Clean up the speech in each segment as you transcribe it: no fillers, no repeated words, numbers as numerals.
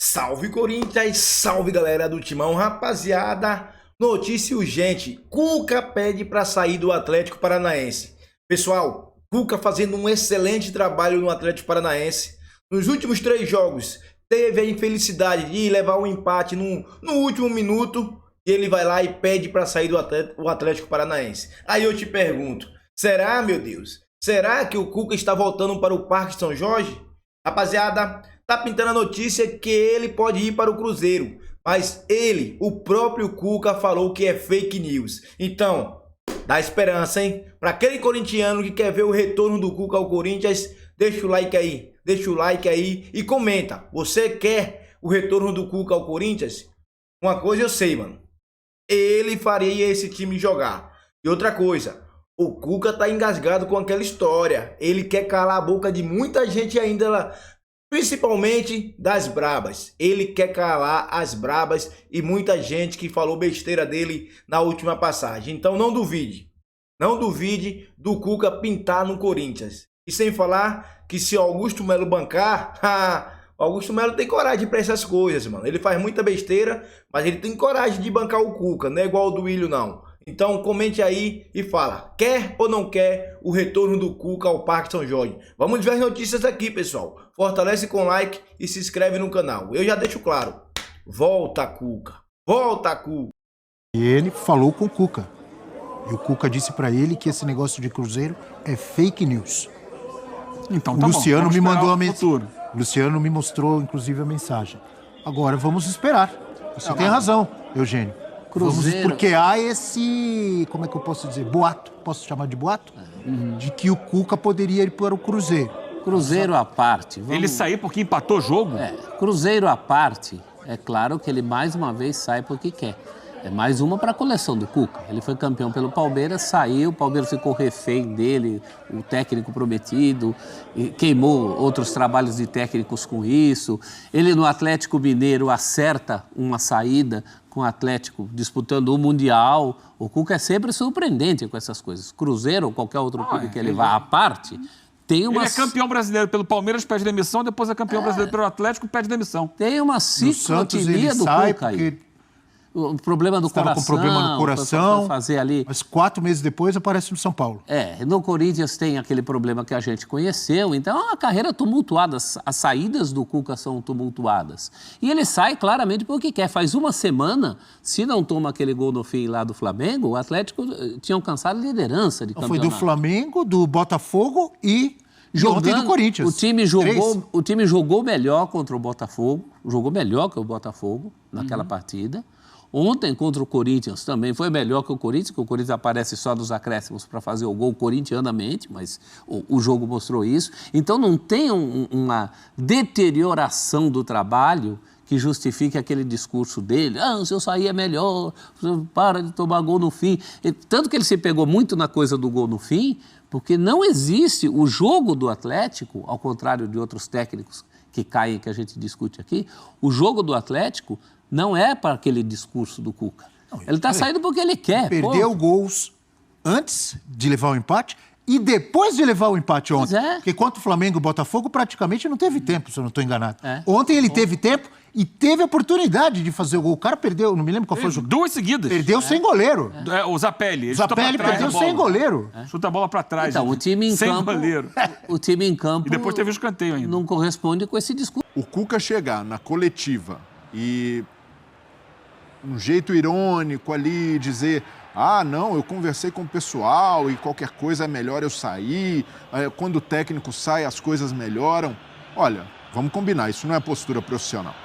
Salve Corinthians, salve galera do Timão, rapaziada, notícia urgente, Cuca pede para sair do Atlético Paranaense. Pessoal, Cuca fazendo um excelente trabalho no Atlético Paranaense, nos últimos 3 jogos, teve a infelicidade de levar um empate no último minuto, e ele vai lá e pede para sair do Atlético Paranaense. Aí eu te pergunto, será, meu Deus, será que o Cuca está voltando para o Parque São Jorge? Rapaziada, tá pintando a notícia que ele pode ir para o Cruzeiro, mas ele, o próprio Cuca, falou que é fake news. Então, dá esperança, hein? Para aquele corintiano que quer ver o retorno do Cuca ao Corinthians, deixa o like aí e comenta. Você quer o retorno do Cuca ao Corinthians? Uma coisa eu sei, mano. Ele faria esse time jogar. E outra coisa, o Cuca tá engasgado com aquela história. Ele quer calar a boca de muita gente ainda lá, principalmente das brabas. Ele quer calar as brabas e muita gente que falou besteira dele na última passagem. Então não duvide do Cuca pintar no Corinthians. E sem falar que se Augusto Melo bancar, Augusto Melo tem coragem para essas coisas, mano. Ele faz muita besteira, mas ele tem coragem de bancar o Cuca, não é igual o do Willian, não. Então comente aí e fala, quer ou não quer o retorno do Cuca ao Parque São Jorge? Vamos ver as notícias aqui, pessoal. Fortalece com like e se inscreve no canal. Eu já deixo claro, volta Cuca, volta Cuca. E ele falou com o Cuca. E o Cuca disse pra ele que esse negócio de Cruzeiro é fake news. Então, o Luciano me mandou a mensagem. Luciano me mostrou, inclusive, a mensagem. Agora vamos esperar. Você tem razão, Eugênio. Cruzeiro. Porque há esse, como é que eu posso dizer, boato, posso chamar de boato? De que o Cuca poderia ir para o Cruzeiro. Cruzeiro à parte. Ele saiu porque empatou o jogo? Cruzeiro à parte, é claro que ele mais uma vez sai porque quer. É mais uma para a coleção do Cuca. Ele foi campeão pelo Palmeiras, saiu, o Palmeiras ficou refém dele, o técnico prometido, e queimou outros trabalhos de técnicos com isso. Ele no Atlético Mineiro acerta uma saída com o Atlético disputando o Mundial. O Cuca é sempre surpreendente com essas coisas. Cruzeiro ou qualquer outro clube que ele vá à parte, tem uma... Ele é campeão brasileiro pelo Palmeiras, pede demissão, depois é campeão brasileiro pelo Atlético, pede demissão. Tem uma ciclotimia do Cuca aí. O problema do coração. Com problema no coração, fazer ali. Mas 4 meses depois aparece no São Paulo. No Corinthians tem aquele problema que a gente conheceu, então é uma carreira tumultuada, as saídas do Cuca são tumultuadas. E ele sai claramente porque quer. Faz uma semana, se não toma aquele gol no fim lá do Flamengo, o Atlético tinha alcançado a liderança de campeonato. Foi do Flamengo, do Botafogo e ontem do Corinthians. O time jogou melhor contra o Botafogo, jogou melhor que o Botafogo naquela partida. Ontem, contra o Corinthians, também foi melhor que o Corinthians aparece só nos acréscimos para fazer o gol corintianamente, mas o jogo mostrou isso. Então, não tem uma deterioração do trabalho que justifique aquele discurso dele. Se eu sair é melhor, para de tomar gol no fim. Tanto que ele se pegou muito na coisa do gol no fim, porque não existe o jogo do Atlético, ao contrário de outros técnicos que caem, que a gente discute aqui, o jogo do Atlético não é para aquele discurso do Cuca. Ele está saindo porque ele quer. Perdeu gols antes de levar o empate e depois de levar o empate ontem. Porque contra o Flamengo e o Botafogo praticamente não teve tempo, se eu não estou enganado. Ontem ele teve tempo e teve a oportunidade de fazer o gol. O cara perdeu, não me lembro qual foi o jogo. 2 seguidas. Perdeu sem goleiro. O Zapelli. O Zapelli perdeu sem goleiro. Chuta a bola para trás. Então, o time em sem campo... goleiro. O time em campo... E depois teve o escanteio ainda. Não corresponde com esse discurso. O Cuca chegar na coletiva e um jeito irônico ali, dizer, não, eu conversei com o pessoal e qualquer coisa é melhor eu sair, quando o técnico sai as coisas melhoram. Olha, vamos combinar, isso não é postura profissional.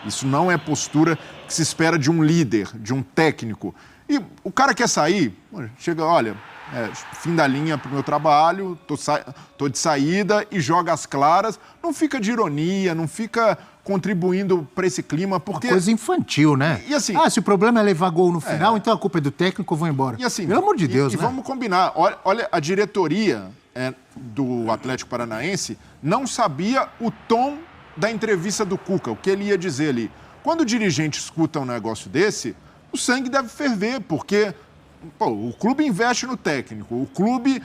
Isso não é postura que se espera de um líder, de um técnico. E o cara quer sair, chega, olha, fim da linha para o meu trabalho, tô de saída e joga as claras. Não fica de ironia, não fica contribuindo para esse clima, porque... Uma coisa infantil, né? E assim... se o problema é levar gol no final, então a culpa é do técnico, eu vou embora. E assim, pelo amor de Deus, né? E vamos combinar, olha a diretoria do Atlético Paranaense não sabia o tom da entrevista do Cuca, o que ele ia dizer ali. Quando o dirigente escuta um negócio desse, o sangue deve ferver, porque o clube investe no técnico, o clube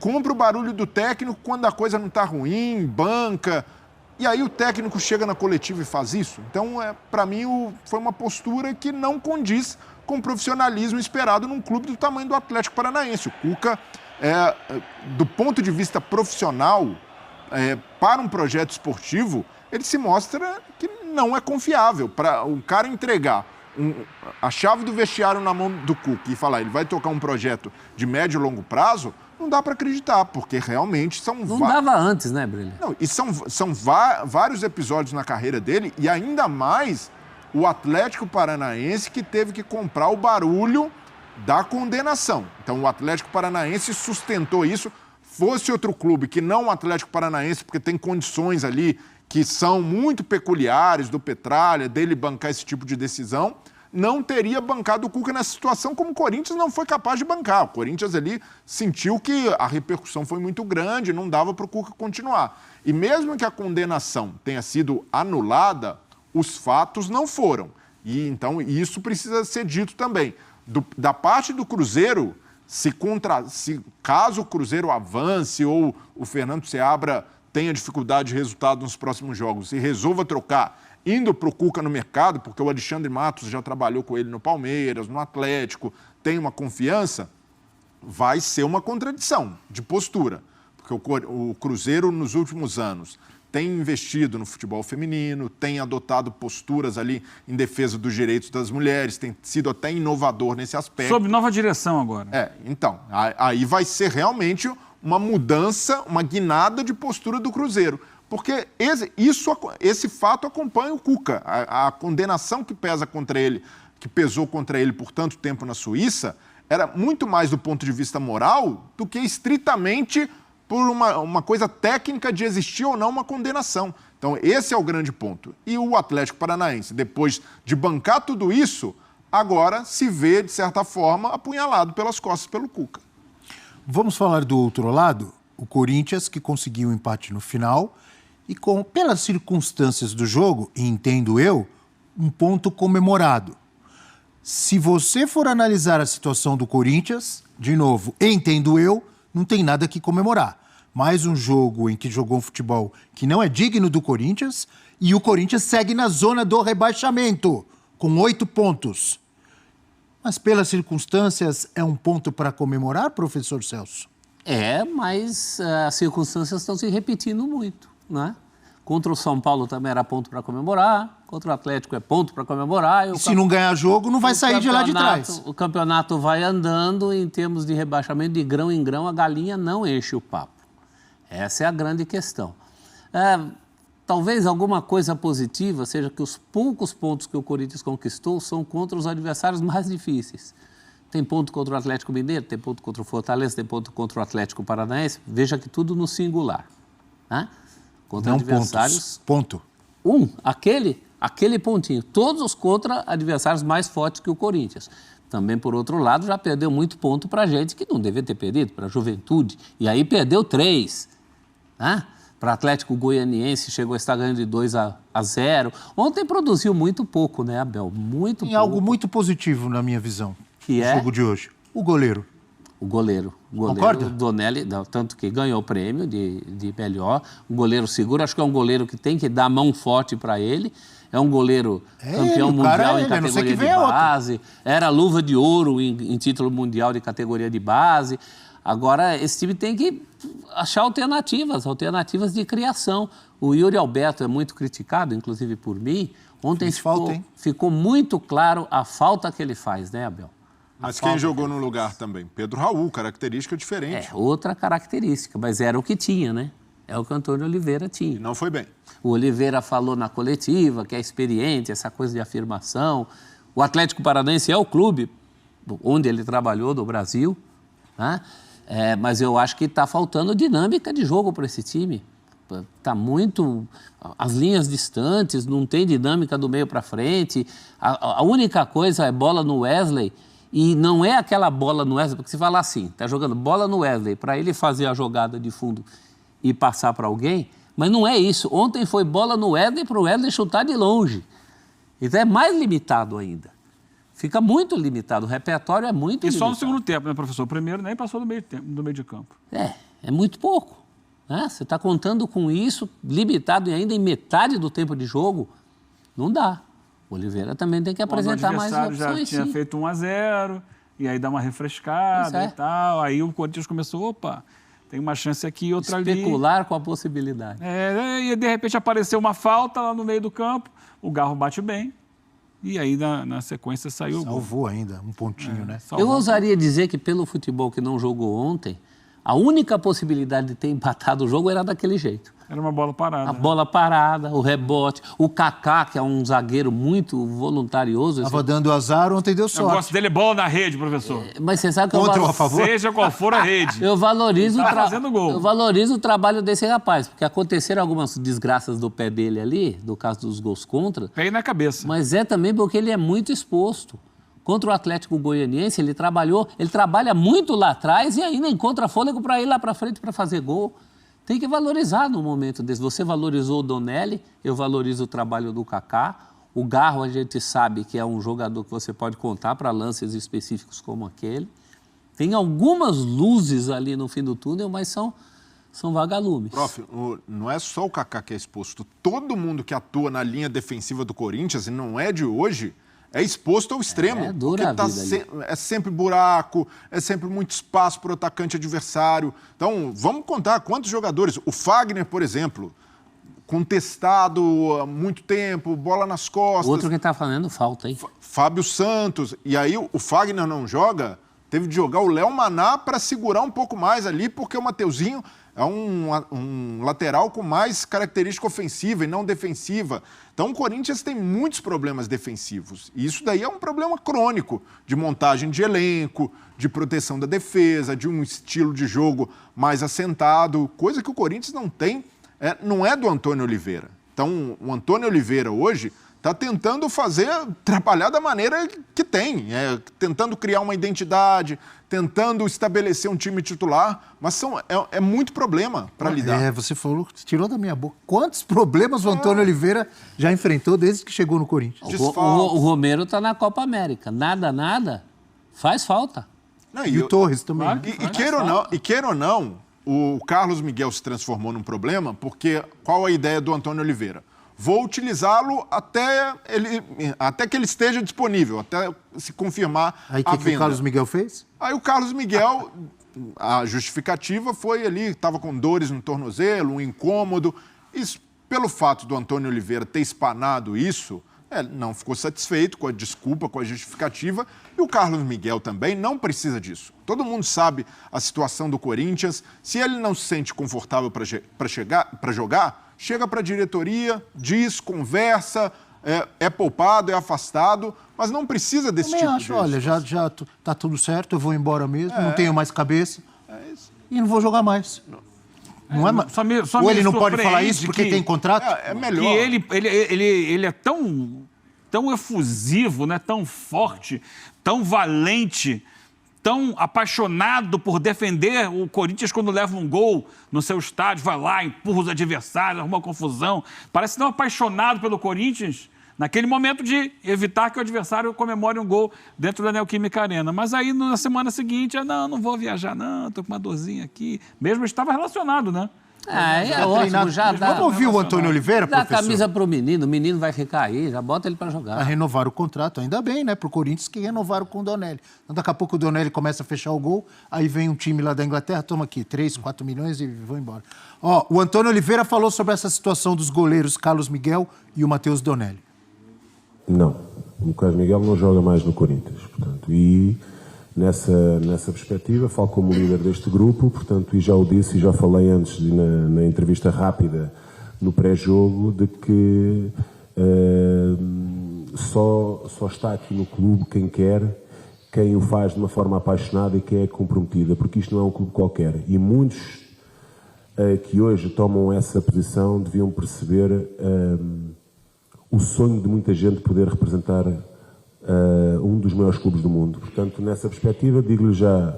compra o barulho do técnico quando a coisa não está ruim, banca... E aí o técnico chega na coletiva e faz isso. Então, para mim, foi uma postura que não condiz com o profissionalismo esperado num clube do tamanho do Atlético Paranaense. O Cuca, do ponto de vista profissional, para um projeto esportivo, ele se mostra que não é confiável. Para o cara entregar a chave do vestiário na mão do Cuca e falar ele vai tocar um projeto de médio e longo prazo, não dá para acreditar, porque realmente são... Não dava antes, né, Brilha? Não, e são vários episódios na carreira dele, e ainda mais o Atlético Paranaense que teve que comprar o barulho da condenação. Então o Atlético Paranaense sustentou isso. Fosse outro clube que não o Atlético Paranaense, porque tem condições ali que são muito peculiares do Petralha, dele bancar esse tipo de decisão, não teria bancado o Cuca nessa situação, como o Corinthians não foi capaz de bancar. O Corinthians ali sentiu que a repercussão foi muito grande, não dava para o Cuca continuar. E mesmo que a condenação tenha sido anulada, os fatos não foram. E então isso precisa ser dito também. Da parte do Cruzeiro, caso o Cruzeiro avance ou o Fernando Seabra tenha dificuldade de resultado nos próximos jogos e resolva trocar, indo para o Cuca no mercado, porque o Alexandre Matos já trabalhou com ele no Palmeiras, no Atlético, tem uma confiança, vai ser uma contradição de postura. Porque o Cruzeiro, nos últimos anos, tem investido no futebol feminino, tem adotado posturas ali em defesa dos direitos das mulheres, tem sido até inovador nesse aspecto. Sob nova direção agora. Então, aí vai ser realmente uma mudança, uma guinada de postura do Cruzeiro. Porque esse fato acompanha o Cuca. A condenação que pesou contra ele por tanto tempo na Suíça, era muito mais do ponto de vista moral do que estritamente por uma coisa técnica de existir ou não uma condenação. Então, esse é o grande ponto. E o Atlético Paranaense, depois de bancar tudo isso, agora se vê, de certa forma, apunhalado pelas costas pelo Cuca. Vamos falar do outro lado? O Corinthians, que conseguiu um empate no final e, pelas circunstâncias do jogo, e entendo eu, um ponto comemorado. Se você for analisar a situação do Corinthians, de novo, entendo eu, não tem nada que comemorar. Mais um jogo em que jogou um futebol que não é digno do Corinthians e o Corinthians segue na zona do rebaixamento, com 8 pontos. Mas pelas circunstâncias, é um ponto para comemorar, professor Celso? Mas as circunstâncias estão se repetindo muito, né? Contra o São Paulo também era ponto para comemorar, contra o Atlético é ponto para comemorar. E se não ganhar jogo, não vai sair de lá de trás. O campeonato vai andando, em termos de rebaixamento, de grão em grão, a galinha não enche o papo. Essa é a grande questão. Talvez alguma coisa positiva seja que os poucos pontos que o Corinthians conquistou são contra os adversários mais difíceis. Tem ponto contra o Atlético Mineiro, tem ponto contra o Fortaleza, tem ponto contra o Atlético Paranaense. Veja que tudo no singular. Né? Contra não adversários... Ponto. Aquele pontinho. Todos contra adversários mais fortes que o Corinthians. Também, por outro lado, já perdeu muito ponto para gente que não devia ter perdido, para a Juventude. E aí perdeu 3. Né? Para o Atlético Goianiense chegou a estar ganhando de 2-0. Ontem produziu muito pouco, né, Abel? Muito pouco. Tem algo muito positivo na minha visão que do jogo de hoje. O goleiro. O goleiro. Concorda? O Donelli, tanto que ganhou o prêmio de melhor. Um goleiro seguro. Acho que é um goleiro que tem que dar mão forte para ele. É um goleiro campeão mundial em categoria de base. Era luva de ouro em título mundial de categoria de base. Agora, esse time tem que achar alternativas de criação. O Yuri Alberto é muito criticado, inclusive por mim. Ontem ficou muito claro a falta que ele faz, né, Abel? Mas quem jogou no lugar também? Pedro Raul, característica diferente. Outra característica, mas era o que tinha, né? É o que o Antônio Oliveira tinha. E não foi bem. O Oliveira falou na coletiva que é experiente, essa coisa de afirmação. O Atlético Paranaense é o clube onde ele trabalhou do Brasil, né? Mas eu acho que está faltando dinâmica de jogo para esse time. Está muito... As linhas distantes, não tem dinâmica do meio para frente. A única coisa é bola no Wesley. E não é aquela bola no Wesley, porque se falar assim, está jogando bola no Wesley para ele fazer a jogada de fundo e passar para alguém, mas não é isso. Ontem foi bola no Wesley para o Wesley chutar de longe. Então é mais limitado ainda. Fica muito limitado, o repertório é muito limitado. E só no segundo tempo, né, professor? O primeiro nem passou do meio de campo. É muito pouco. Você está contando com isso, limitado e ainda em metade do tempo de jogo? Não dá. O Oliveira também tem que apresentar mais opções. O adversário já tinha feito 1-0, e aí dá uma refrescada e tal. Aí o Corinthians começou, opa, tem uma chance aqui e outra ali. Especular com a possibilidade. E de repente apareceu uma falta lá no meio do campo, o Garro bate bem, e aí na sequência saiu o gol. Salvou ainda, um pontinho, né? Eu ousaria dizer que pelo futebol que não jogou ontem, a única possibilidade de ter empatado o jogo era daquele jeito. Era uma bola parada. A bola parada, o rebote. O Kaká, que é um zagueiro muito voluntarioso. Estava dando azar, ontem deu sorte. O negócio dele é bola na rede, professor. Mas você sabe que Contra ou a favor? Seja qual for a rede. Eu valorizo, fazendo gol. Eu valorizo o trabalho desse rapaz, porque aconteceram algumas desgraças do pé dele ali, do caso dos gols contra. Pé na cabeça. Mas é também porque ele é muito exposto. Contra o Atlético Goianiense, ele trabalha muito lá atrás e ainda encontra fôlego para ir lá para frente para fazer gol. Tem que valorizar no momento desse. Você valorizou o Donelli, eu valorizo o trabalho do Kaká. O Garro, a gente sabe que é um jogador que você pode contar para lances específicos como aquele. Tem algumas luzes ali no fim do túnel, mas são vagalumes. Prof, não é só o Kaká que é exposto. Todo mundo que atua na linha defensiva do Corinthians, e não é de hoje, é exposto ao extremo. É dura a vida é sempre buraco, é sempre muito espaço para o atacante adversário. Então, vamos contar quantos jogadores. O Fagner, por exemplo, contestado há muito tempo, bola nas costas. O outro que está fazendo falta, hein? Fábio Santos. E aí o Fagner não joga, teve de jogar o Léo Maná para segurar um pouco mais ali, porque o Mateuzinho é um lateral com mais característica ofensiva e não defensiva. Então o Corinthians tem muitos problemas defensivos. E isso daí é um problema crônico de montagem de elenco, de proteção da defesa, de um estilo de jogo mais assentado, coisa que o Corinthians não tem, não é do Antônio Oliveira. Então o Antônio Oliveira hoje está tentando trabalhar da maneira que tem, tentando criar uma identidade, tentando estabelecer um time titular, mas é muito problema para lidar. Você falou, tirou da minha boca. Quantos problemas o Antônio Oliveira já enfrentou desde que chegou no Corinthians? O Romero está na Copa América. Nada, faz falta. Não, e o Torres também. Claro, E queira ou não, o Carlos Miguel se transformou num problema, porque qual a ideia do Antônio Oliveira? Vou utilizá-lo até que ele esteja disponível, até se confirmar a venda. Aí o que o Carlos Miguel fez? Aí o Carlos Miguel, a justificativa foi ali, estava com dores no tornozelo, um incômodo. Isso, pelo fato do Antônio Oliveira ter espanado isso, não ficou satisfeito com a desculpa, com a justificativa. E o Carlos Miguel também não precisa disso. Todo mundo sabe a situação do Corinthians. Se ele não se sente confortável para jogar, chega para a diretoria, diz, conversa, é poupado, é afastado, mas não precisa desse tipo de olha, já tá tudo certo, eu vou embora mesmo, não tenho mais cabeça e não vou jogar mais. Não é, ou ele não pode falar isso porque tem contrato? É melhor. E ele é tão efusivo, né? Tão forte, tão valente, tão apaixonado por defender o Corinthians quando leva um gol no seu estádio, vai lá, empurra os adversários, arruma confusão. Parece tão apaixonado pelo Corinthians naquele momento de evitar que o adversário comemore um gol dentro da Neoquímica Arena. Mas aí, na semana seguinte, não vou viajar, tô com uma dorzinha aqui. Mesmo estava relacionado, né? Ótimo, já dá. Vamos ouvir o Antônio Oliveira, dá professor? Dá a camisa para o menino vai ficar aí, já bota ele para jogar. A renovar o contrato, ainda bem, né? Para o Corinthians que renovaram com o Donelli. Então, daqui a pouco o Donelli começa a fechar o gol, aí vem um time lá da Inglaterra, toma aqui 3, 4 milhões e vão embora. O Antônio Oliveira falou sobre essa situação dos goleiros Carlos Miguel e o Matheus Donelli. Não, o Carlos Miguel não joga mais no Corinthians, portanto, e nessa perspectiva falo como líder deste grupo, portanto, e já o disse e já falei antes na entrevista rápida no pré-jogo de que só está aqui no clube quem quer, quem o faz de uma forma apaixonada e quem é comprometida, porque isto não é um clube qualquer. E muitos que hoje tomam essa posição deviam perceber o sonho de muita gente poder representar um dos maiores clubes do mundo. Portanto, nessa perspectiva, digo-lhe já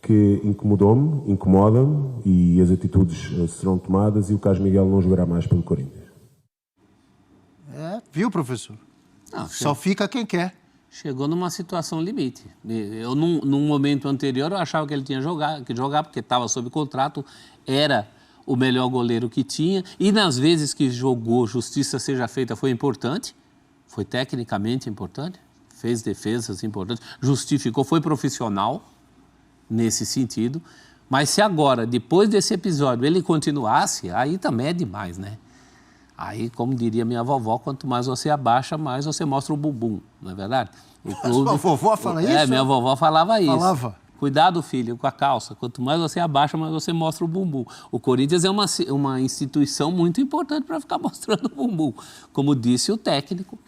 que incomoda-me e as atitudes serão tomadas e o Carlos Miguel não jogará mais pelo Corinthians. Viu, professor? Só fica quem quer. Chegou numa situação limite. Eu, num momento anterior, eu achava que ele tinha que jogar porque estava sob contrato, era o melhor goleiro que tinha. E nas vezes que jogou, justiça seja feita, foi importante. Foi tecnicamente importante. Fez defesas importantes. Justificou, foi profissional nesse sentido. Mas se agora, depois desse episódio, ele continuasse, aí também é demais, né? Aí, como diria minha vovó, quanto mais você abaixa, mais você mostra o bumbum, não é verdade? Sua vovó fala isso? É, minha vovó falava isso. Falava? Cuidado, filho, com a calça. Quanto mais você abaixa, mais você mostra o bumbum. O Corinthians é uma instituição muito importante para ficar mostrando o bumbum. Como disse o técnico.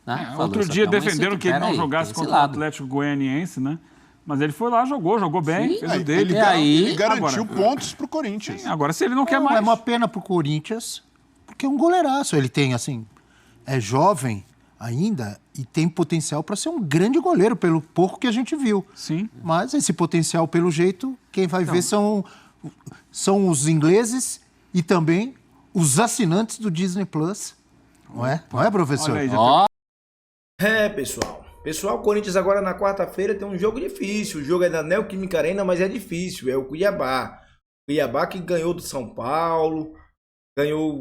Né? Outro dia defenderam que ele não jogasse contra o Atlético Goianiense, né? Mas ele foi lá, jogou bem, fez o dele. Ele garantiu pontos pro Corinthians. Sim, agora, se ele não quer mais... É uma pena pro Corinthians, porque é um goleiraço. Ele tem, assim, é jovem ainda e tem potencial para ser um grande goleiro, pelo pouco que a gente viu. Sim. Mas esse potencial, pelo jeito, quem vai ver são os ingleses e também os assinantes do Disney Plus. Não é? Não é, professor? Olha aí, Pessoal. Pessoal, o Corinthians agora na quarta-feira tem um jogo difícil. O jogo é da Neoquímica Arena, mas é difícil. É o Cuiabá. O Cuiabá que ganhou do São Paulo.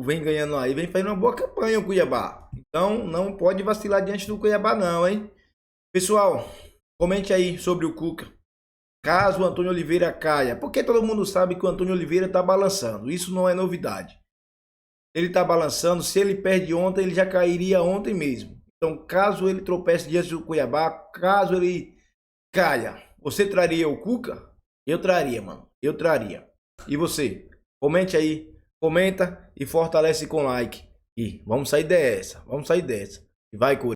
Vem ganhando aí, vem fazendo uma boa campanha o Cuiabá. Então não pode vacilar diante do Cuiabá não, hein? Pessoal, comente aí sobre o Cuca. Caso o Antônio Oliveira caia, porque todo mundo sabe que o Antônio Oliveira tá balançando. Isso não é novidade. Ele tá balançando, se ele perde ontem, ele já cairia ontem mesmo. Então, caso ele tropece diante do Cuiabá, caso ele caia, você traria o Cuca? Eu traria, mano. Eu traria. E você? Comente aí. Comenta e fortalece com like. E vamos sair dessa. E vai, Corinthians.